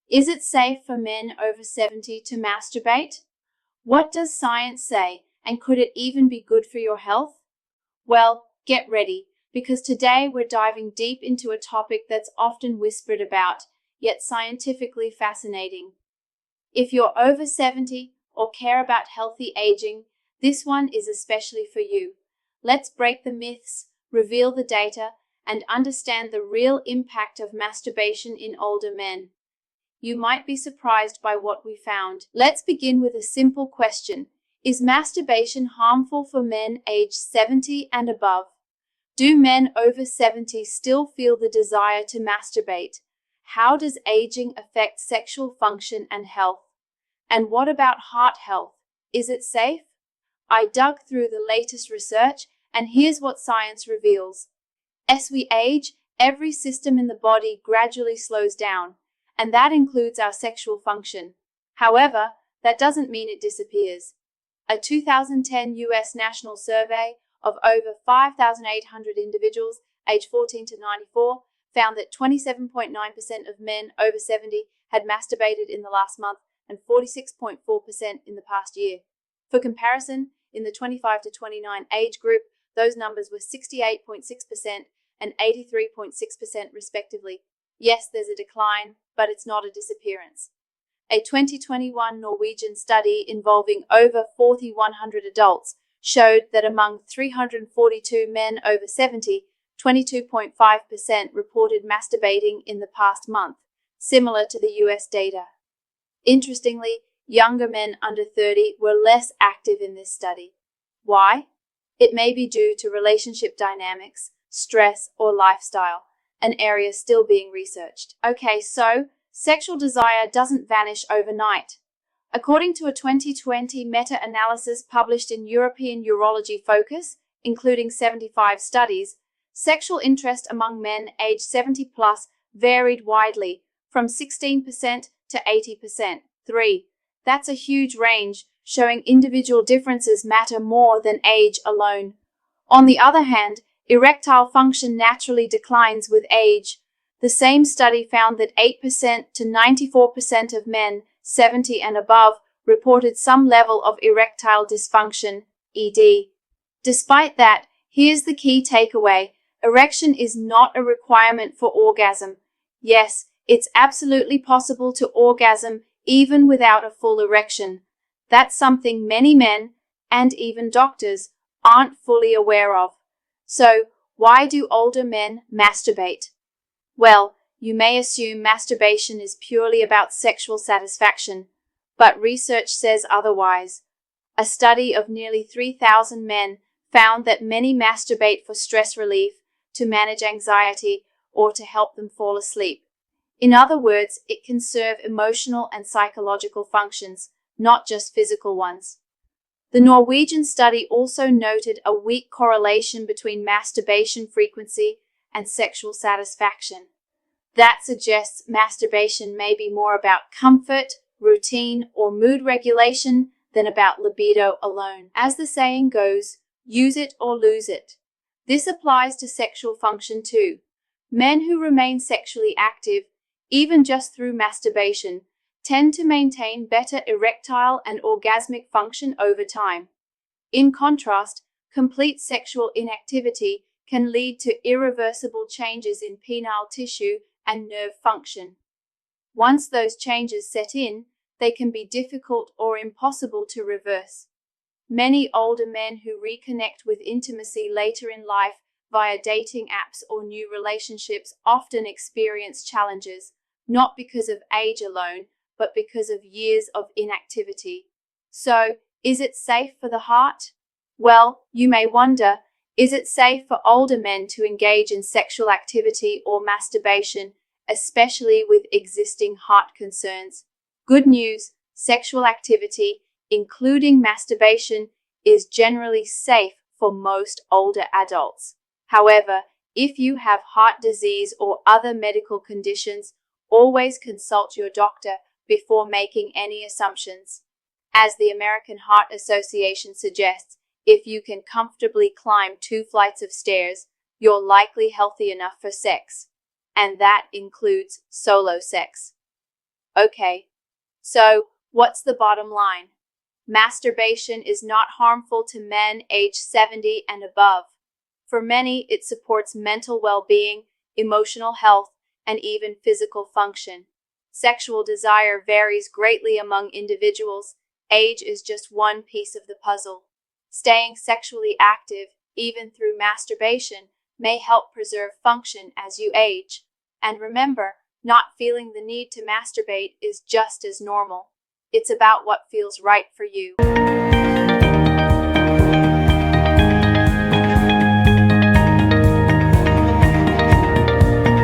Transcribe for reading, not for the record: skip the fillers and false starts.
Is it safe for men over 70 to masturbate? What does science say, and could it even be good for your health? Well, get ready, because today we're diving deep into a topic that's often whispered about, yet scientifically fascinating. If you're over 70 or care about healthy aging, this one is especially for you. Let's break the myths, reveal the data, and understand the real impact of masturbation in older men. You might be surprised by what we found. Let's begin with a simple question. Is masturbation harmful for men aged 70 and above? Do men over 70 still feel the desire to masturbate? How does aging affect sexual function and health? And what about heart health? Is it safe? I dug through the latest research, and here's what science reveals. As we age, every system in the body gradually slows down, and that includes our sexual function. However, that doesn't mean it disappears. A 2010 U.S. national survey of over 5,800 individuals aged 14 to 94 found that 27.9% of men over 70 had masturbated in the last month and 46.4% in the past year. For comparison, in the 25 to 29 age group, those numbers were 68.6% and 83.6% respectively. Yes, there's a decline, but it's not a disappearance. A 2021 Norwegian study involving over 4,100 adults showed that among 342 men over 70, 22.5% reported masturbating in the past month, similar to the US data. Interestingly, younger men under 30 were less active in this study. Why? It may be due to relationship dynamics, stress, or lifestyle, an area still being researched. Okay, so sexual desire doesn't vanish overnight. According to a 2020 meta-analysis published in European Urology Focus, including 75 studies, sexual interest among men aged 70 plus varied widely, from 16% to 80%. 3. That's a huge range, showing individual differences matter more than age alone. On the other hand, erectile function naturally declines with age. The same study found that 8% to 94% of men 70 and above reported some level of erectile dysfunction, ED. Despite that, here's the key takeaway. Erection is not a requirement for orgasm. Yes, it's absolutely possible to orgasm even without a full erection. That's something many men, and even doctors, aren't fully aware of. So, why do older men masturbate? Well, you may assume masturbation is purely about sexual satisfaction, but research says otherwise. A study of nearly 3,000 men found that many masturbate for stress relief, to manage anxiety, or to help them fall asleep. In other words, it can serve emotional and psychological functions, not just physical ones. The Norwegian study also noted a weak correlation between masturbation frequency and sexual satisfaction. That suggests masturbation may be more about comfort, routine, or mood regulation than about libido alone. As the saying goes, use it or lose it. This applies to sexual function too. Men who remain sexually active, even just through masturbation, tend to maintain better erectile and orgasmic function over time. In contrast, complete sexual inactivity can lead to irreversible changes in penile tissue and nerve function. Once those changes set in, they can be difficult or impossible to reverse. Many older men who reconnect with intimacy later in life via dating apps or new relationships often experience challenges, not because of age alone, but because of years of inactivity. So, is it safe for the heart? Well, you may wonder, is it safe for older men to engage in sexual activity or masturbation, especially with existing heart concerns? Good news, sexual activity, including masturbation, is generally safe for most older adults. However, if you have heart disease or other medical conditions, always consult your doctor before making any assumptions. As the American Heart Association suggests, if you can comfortably climb 2 flights of stairs, you're likely healthy enough for sex. And that includes solo sex. Okay, so what's the bottom line? Masturbation is not harmful to men aged 70 and above. For many, it supports mental well-being, emotional health, and even physical function. Sexual desire varies greatly among individuals. Age is just one piece of the puzzle. Staying sexually active, even through masturbation, may help preserve function as you age. And remember, not feeling the need to masturbate is just as normal. It's about what feels right for you.